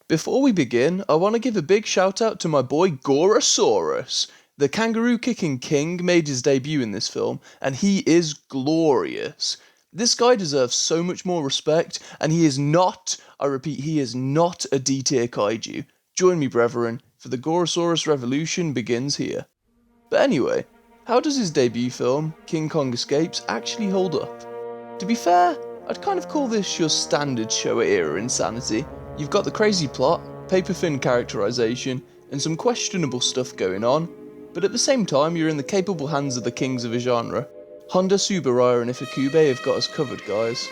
Before we begin, I want to give a big shout out to my boy Gorosaurus. The kangaroo kicking king made his debut in this film, and he is glorious. This guy deserves so much more respect, and he is not, I repeat, he is not a D tier kaiju. Join me, brethren, for the Gorosaurus revolution begins here. But anyway, how does his debut film, King Kong Escapes, actually hold up? To be fair, I'd kind of call this your standard Showa era insanity. You've got the crazy plot, paper-thin characterization, and some questionable stuff going on, but at the same time you're in the capable hands of the kings of a genre. Honda, Subaraya and Ifukube have got us covered, guys.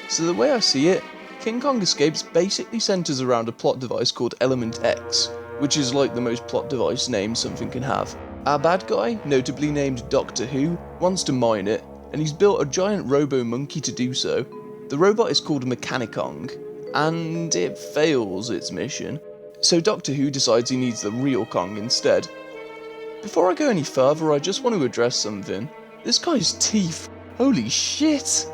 So the way I see it, King Kong Escapes basically centres around a plot device called Element X, which is like the most plot device name something can have. Our bad guy, notably named Doctor Who, wants to mine it, and he's built a giant robo-monkey to do so. The robot is called Mechani-Kong, and it fails its mission. So Doctor Who decides he needs the real Kong instead. Before I go any further, I just want to address something. This guy's teeth, holy shit!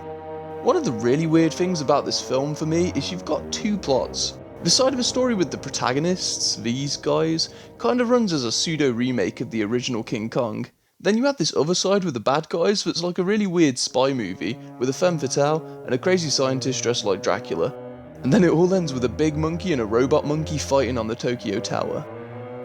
One of the really weird things about this film for me is you've got two plots. The side of a story with the protagonists, these guys, kind of runs as a pseudo remake of the original King Kong. Then you have this other side with the bad guys that's like a really weird spy movie with a femme fatale and a crazy scientist dressed like Dracula. And then it all ends with a big monkey and a robot monkey fighting on the Tokyo Tower.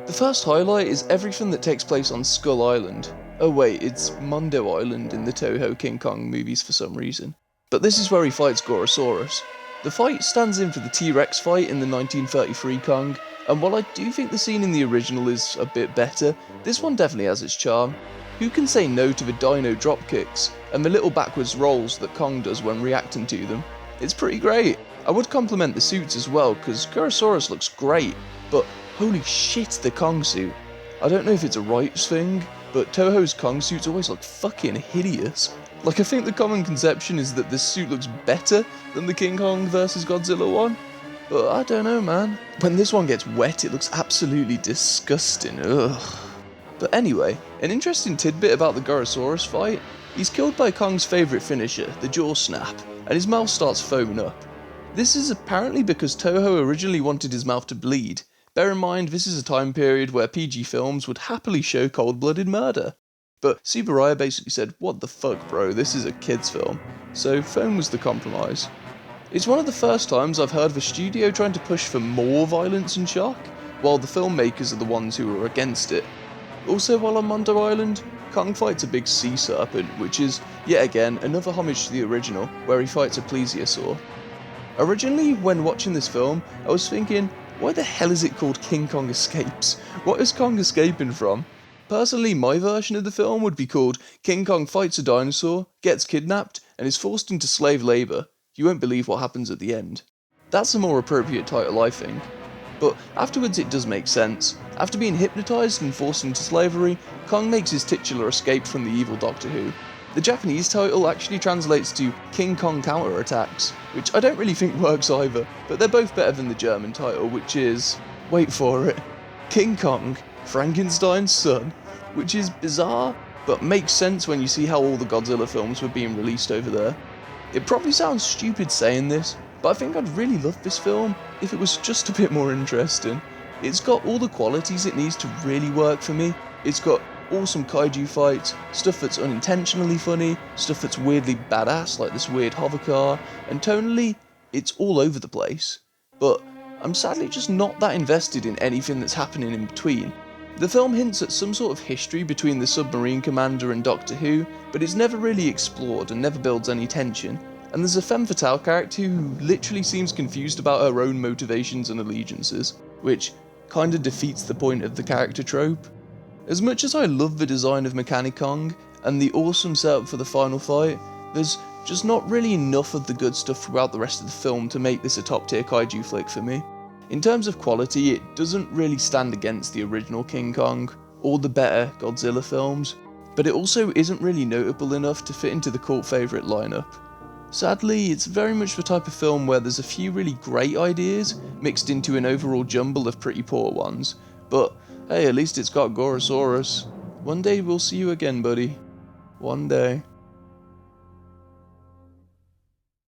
The first highlight is everything that takes place on Skull Island. Oh wait, it's Mondo Island in the Toho King Kong movies for some reason. But this is where he fights Gorosaurus. The fight stands in for the T-Rex fight in the 1933 Kong, and while I do think the scene in the original is a bit better, this one definitely has its charm. Who can say no to the dino dropkicks, and the little backwards rolls that Kong does when reacting to them? It's pretty great. I would compliment the suits as well, because Gorosaurus looks great, but holy shit, the Kong suit. I don't know if it's a rights thing, but Toho's Kong suits always look fucking hideous. Like, I think the common conception is that this suit looks better than the King Kong vs Godzilla one, but I don't know, man. When this one gets wet, it looks absolutely disgusting, ugh. But anyway, an interesting tidbit about the Gorosaurus fight, he's killed by Kong's favourite finisher, the jaw snap, and his mouth starts foaming up. This is apparently because Toho originally wanted his mouth to bleed. Bear in mind, this is a time period where PG films would happily show cold-blooded murder. But Subaraya basically said, what the fuck bro, this is a kids film. So foam was the compromise. It's one of the first times I've heard of a studio trying to push for more violence and shock, while the filmmakers are the ones who are against it. Also, while on Mondo Island, Kong fights a big sea serpent, which is, yet again, another homage to the original, where he fights a plesiosaur. Originally, when watching this film, I was thinking, why the hell is it called King Kong Escapes? What is Kong escaping from? Personally, my version of the film would be called King Kong fights a dinosaur, gets kidnapped, and is forced into slave labour. You won't believe what happens at the end. That's a more appropriate title, I think. But afterwards it does make sense. After being hypnotised and forced into slavery, Kong makes his titular escape from the evil Doctor Who. The Japanese title actually translates to King Kong Counterattacks, which I don't really think works either, but they're both better than the German title, which is, wait for it, King Kong, Frankenstein's son, which is bizarre, but makes sense when you see how all the Godzilla films were being released over there. It probably sounds stupid saying this, but I think I'd really love this film if it was just a bit more interesting. It's got all the qualities it needs to really work for me. It's got awesome kaiju fights, stuff that's unintentionally funny, stuff that's weirdly badass like this weird hover car, and tonally, it's all over the place. But I'm sadly just not that invested in anything that's happening in between. The film hints at some sort of history between the submarine commander and Doctor Who, but it's never really explored and never builds any tension. And there's a femme fatale character who literally seems confused about her own motivations and allegiances, which kinda defeats the point of the character trope. As much as I love the design of Mechani-Kong and the awesome setup for the final fight, there's just not really enough of the good stuff throughout the rest of the film to make this a top tier kaiju flick for me. In terms of quality, it doesn't really stand against the original King Kong, or the better Godzilla films, but it also isn't really notable enough to fit into the cult favourite lineup. Sadly, it's very much the type of film where there's a few really great ideas mixed into an overall jumble of pretty poor ones, but hey, at least it's got Gorosaurus. One day we'll see you again, buddy. One day.